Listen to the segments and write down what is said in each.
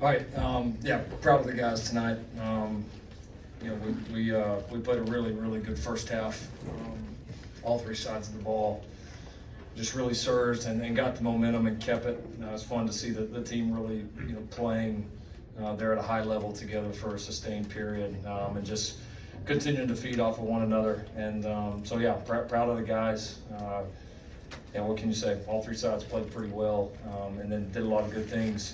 All right, yeah, proud of the guys tonight. You know, we played a really good first half. All three sides of the ball just really surged and got the momentum and kept it. It was fun to see the team really, you know, playing there at a high level together for a sustained period, and just continuing to feed off of one another. And so yeah, proud of the guys. Yeah, what can you say? All three sides played pretty well, and then did a lot of good things.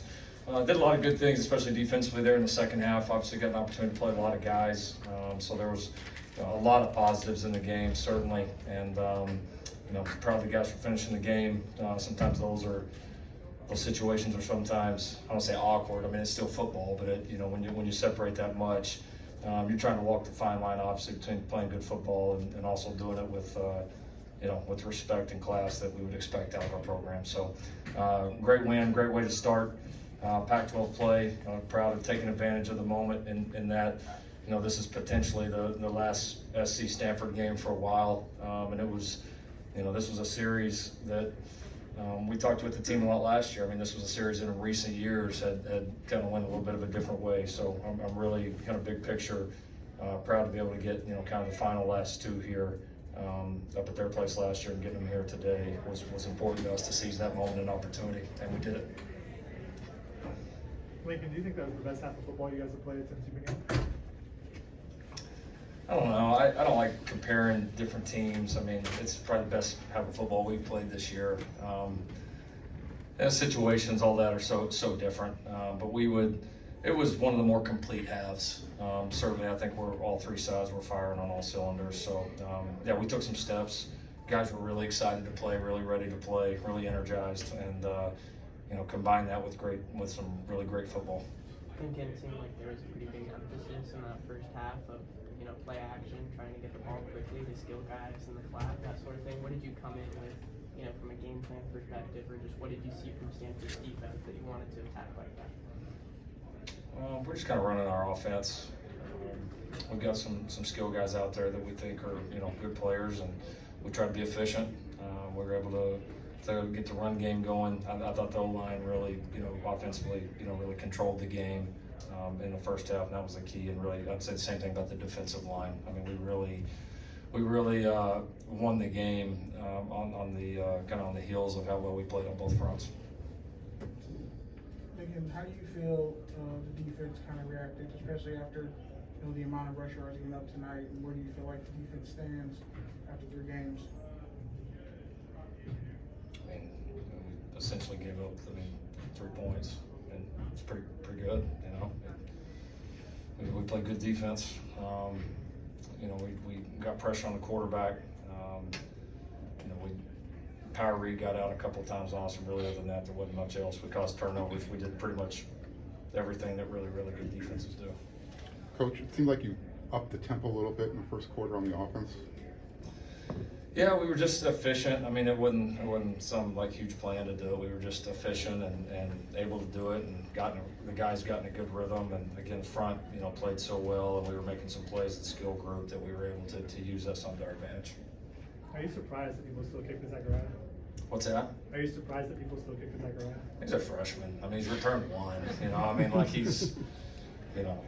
Especially defensively there in the second half. Obviously got an opportunity to play a lot of guys. So there was a lot of positives in the game, certainly. And, you know, proud of the guys for finishing the game. Sometimes those situations are sometimes, I don't say awkward. I mean, it's still football, but you know, when you separate that much, you're trying to walk the fine line, obviously, between playing good football and also doing it with, you know, with respect and class that we would expect out of our program. So, great win, great way to start Pac-12 play. Proud of taking advantage of the moment in that, you know, this is potentially the last SC Stanford game for a while, and it was, you know, this was a series that we talked with the team a lot last year. I mean, this was a series in recent years had kind of went a little bit of a different way. So I'm really kind of big picture proud to be able to get, you know, kind of the final last two here up at their place last year, and getting them here today was important to us to seize that moment and opportunity, and we did it. Lincoln, do you think that was the best half of football you guys have played since you've been here? I don't know. I don't like comparing different teams. I mean, it's probably the best half of football we've played this year. Situations, all that are so different. But it was one of the more complete halves. Certainly, I think all three sides were firing on all cylinders. So, yeah, we took some steps. Guys were really excited to play, really ready to play, really energized, and you know, combine that with some really great football. I think it seemed like there was a pretty big emphasis in that first half of, you know, play action, trying to get the ball quickly, the skill guys in the flat, that sort of thing. What did you come in with, you know, from a game plan perspective, or just what did you see from Stanford's defense that you wanted to attack like that? We're just kind of running our offense. We've got some skill guys out there that we think are, you know, good players, and we try to be efficient. We were able to get the run game going. I thought the O-line really, you know, offensively, you know, really controlled the game in the first half, and that was the key. And really, I'd say the same thing about the defensive line. I mean, we really won the game on the kind of on the heels of how well we played on both fronts. Lincoln, how do you feel the defense kind of reacted, especially after, you know, the amount of rush yards given up tonight, and where do you feel like the defense stands after 3 games? I mean, we essentially gave up 3 points, and it's pretty good, you know. We played good defense. You know, we got pressure on the quarterback. You know, Power Reed got out a couple of times on us, and really other than that, there wasn't much else. We caused turnovers. We did pretty much everything that really good defenses do. Coach, it seemed like you upped the tempo a little bit in the first quarter on the offense. Yeah, we were just efficient. I mean, it wasn't some like huge plan to do. We were just efficient and able to do it, and the guys got in a good rhythm. And again, front, you know, played so well, and we were making some plays at skill group that we were able to use us on our advantage. Are you surprised that people still kick the Zachariah? What's that? Are you surprised that people still kick the Zachariah? He's a freshman. I mean, he's returned 1. You know, I mean, like he's, you know,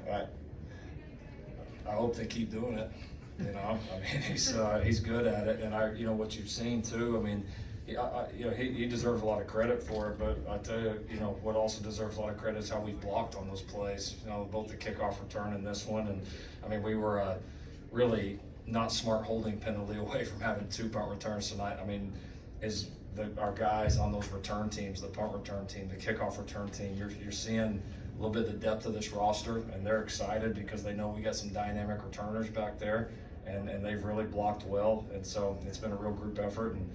I hope they keep doing it. You know, I mean, he's good at it, and you know what you've seen too. I mean, you know, he deserves a lot of credit for it, but I tell you, you know, what also deserves a lot of credit is how we blocked on those plays. You know, both the kickoff return and this one, and I mean, we were really not smart holding penalty away from having 2 punt returns tonight. I mean, our guys on those return teams, the punt return team, the kickoff return team, you're seeing a little bit of the depth of this roster, and they're excited because they know we got some dynamic returners back there. And they've really blocked well, and so it's been a real group effort. And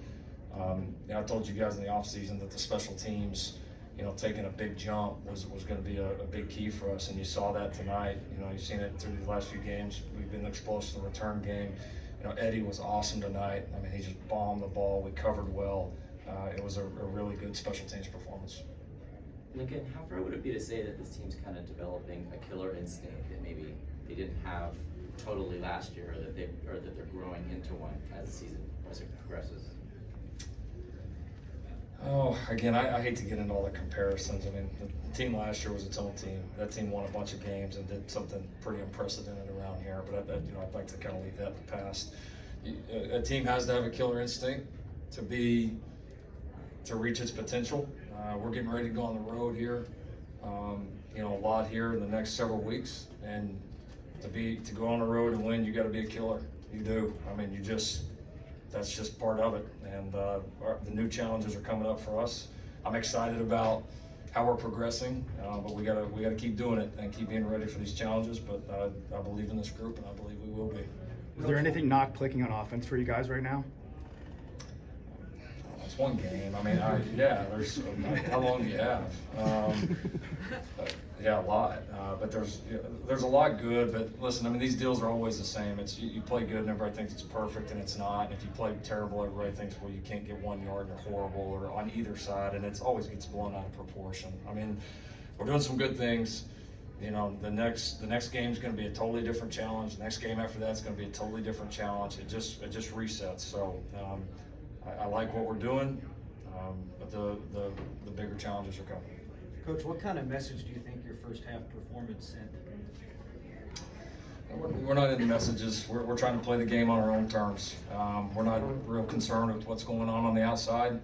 you know, I told you guys in the off season that the special teams, you know, taking a big jump was going to be a big key for us, and you saw that tonight. You know, you've seen it through the last few games. We've been exposed to the return game. You know, Eddie was awesome tonight. I mean, he just bombed the ball. We covered well. It was a really good special teams performance. Lincoln, how fair would it be to say that this team's kind of developing a killer instinct that maybe they didn't have totally last year, or that they're growing into one as the season progresses? Oh, again, I hate to get into all the comparisons. I mean, the team last year was its own team. That team won a bunch of games and did something pretty unprecedented around here. But I'd like to kind of leave that in the past. A team has to have a killer instinct to reach its potential. We're getting ready to go on the road here. A lot here in the next several weeks, and to go on the road and win, you got to be a killer. You do. I mean, that's just part of it. And the new challenges are coming up for us. I'm excited about how we're progressing, but we gotta keep doing it and keep being ready for these challenges. But I believe in this group, and I believe we will be. Is there anything not clicking on offense for you guys right now? It's one game. I mean, there's how long do you have? Yeah, a lot. But there's a lot good. But listen, I mean, these deals are always the same. It's you play good and everybody thinks it's perfect, and it's not. And if you play terrible, everybody thinks, well, you can't get 1 yard or horrible or on either side, and it's always gets blown out of proportion. I mean, we're doing some good things. The next game is going to be a totally different challenge. The next game after that is going to be a totally different challenge. It just resets. So I like what we're doing, but the bigger challenges are coming. Coach, what kind of message do you think your first half performance sent? We're not into messages. We're trying to play the game on our own terms. We're not real concerned with what's going on the outside.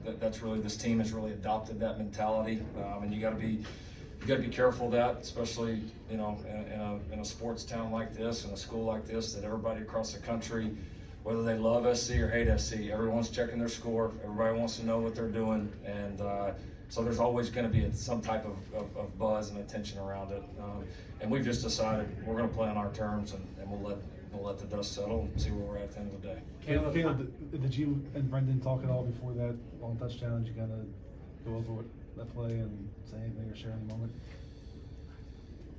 That's really, this team has really adopted that mentality, and you got to be careful of that, especially in a sports town like this, in a school like this, that everybody across the country, whether they love SC or hate SC, everyone's checking their score. Everybody wants to know what they're doing, and so there's always going to be some type of buzz and attention around it. And we've just decided we're going to play on our terms, and we'll let the dust settle and see where we're at the end of the day. Caleb, did you and Brendan talk at all before that long touchdown? Did you kind of go over that play and say anything or share any moment?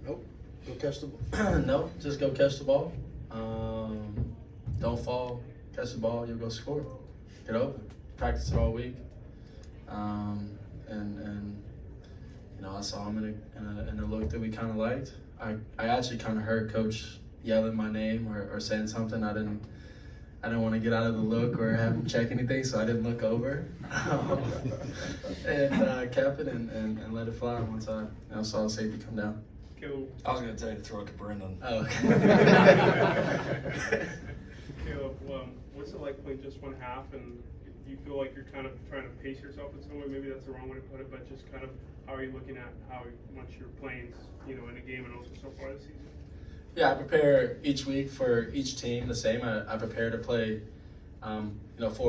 Nope. Go catch the ball. No, just go catch the ball. Don't fall. Catch the ball. You'll go score. Get open. Practice it all week. I saw him in a look that we kind of liked. I actually kind of heard Coach yelling my name or saying something. I didn't want to get out of the look or have him check anything, so I didn't look over. And kept it and let it fly once I saw the safety come down. I was going to tell you to throw it to Brendan. Oh, okay. Caleb, what's it like playing just one half, and do you feel like you're kind of trying to pace yourself in some way? Maybe that's the wrong way to put it, but just kind of how are you looking at how much you're playing, in a game and also so far this season? Yeah, I prepare each week for each team the same. I prepare to play, 4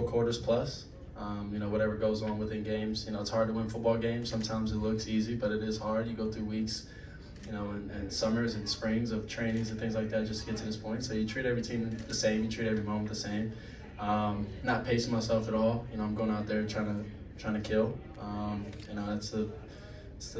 quarters plus. Whatever goes on within games. It's hard to win football games. Sometimes it looks easy, but it is hard. You go through weeks, and summers and springs of trainings and things like that just to get to this point. So you treat every team the same. You treat every moment the same. Not pacing myself at all. I'm going out there trying to kill. It's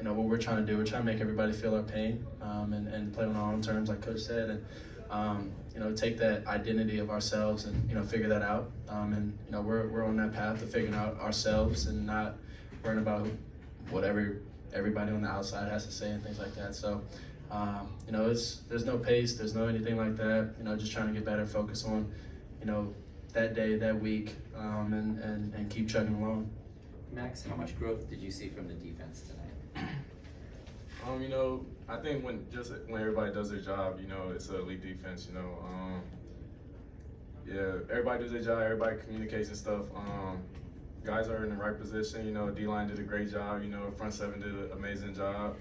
what we're trying to do. We're trying to make everybody feel our pain, and play on our own terms, like Coach said, and take that identity of ourselves and figure that out. We're on that path of figuring out ourselves and not worrying about whatever everybody on the outside has to say and things like that. So, there's no pace, there's no anything like that. Just trying to get better, focus on, that day, that week, and keep chugging along. Max, how much growth did you see from the defense tonight? I think when everybody does their job, it's an elite defense. Everybody does their job, everybody communicates and stuff. Guys are in the right position. D-line did a great job. Front seven did an amazing job.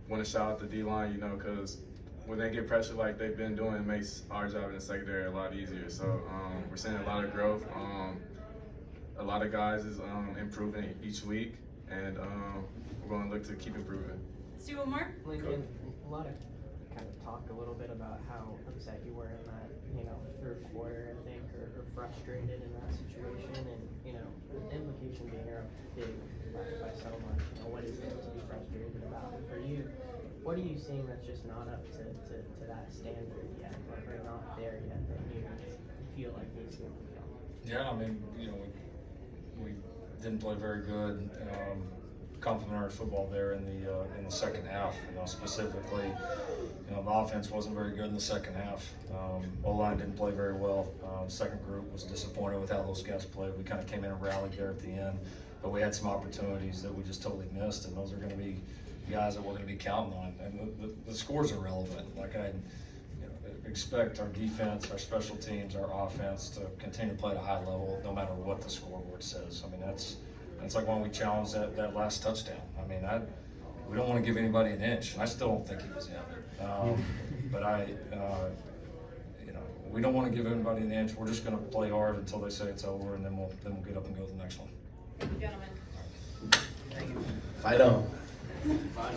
Want to shout out the D-line, because when they get pressure like they've been doing, it makes our job in the secondary a lot easier. So we're seeing a lot of growth. A lot of guys is improving each week, and we're going to look to keep improving. Let's do one more. Lincoln, a lot of kind of talk a little bit about how upset you were in that, third quarter, I think, or frustrated in that situation, and the implication being you're up big by so much. What is there to be frustrated about? And for you, what are you seeing that's just not up to that standard yet, or not there yet, that you feel like needs to improve? Yeah, I mean, we didn't play very good. complimentary football there in the second half. You know, specifically, you know, the offense wasn't very good in the second half. O-line didn't play very well. Second group was disappointed with how those guys played. We kind of came in and rallied there at the end, but we had some opportunities that we just totally missed, and those are going to be guys that we're going to be counting on. And the scores are relevant. Like I expect our defense, our special teams, our offense to continue to play at a high level no matter what the scoreboard says. I mean, that's like when we challenged that last touchdown. I mean, we don't want to give anybody an inch. I still don't think he was in. But you know, we don't want to give anybody an inch. We're just going to play hard until they say it's over, and then we'll get up and go to the next one. Gentlemen. Fight on. Fine.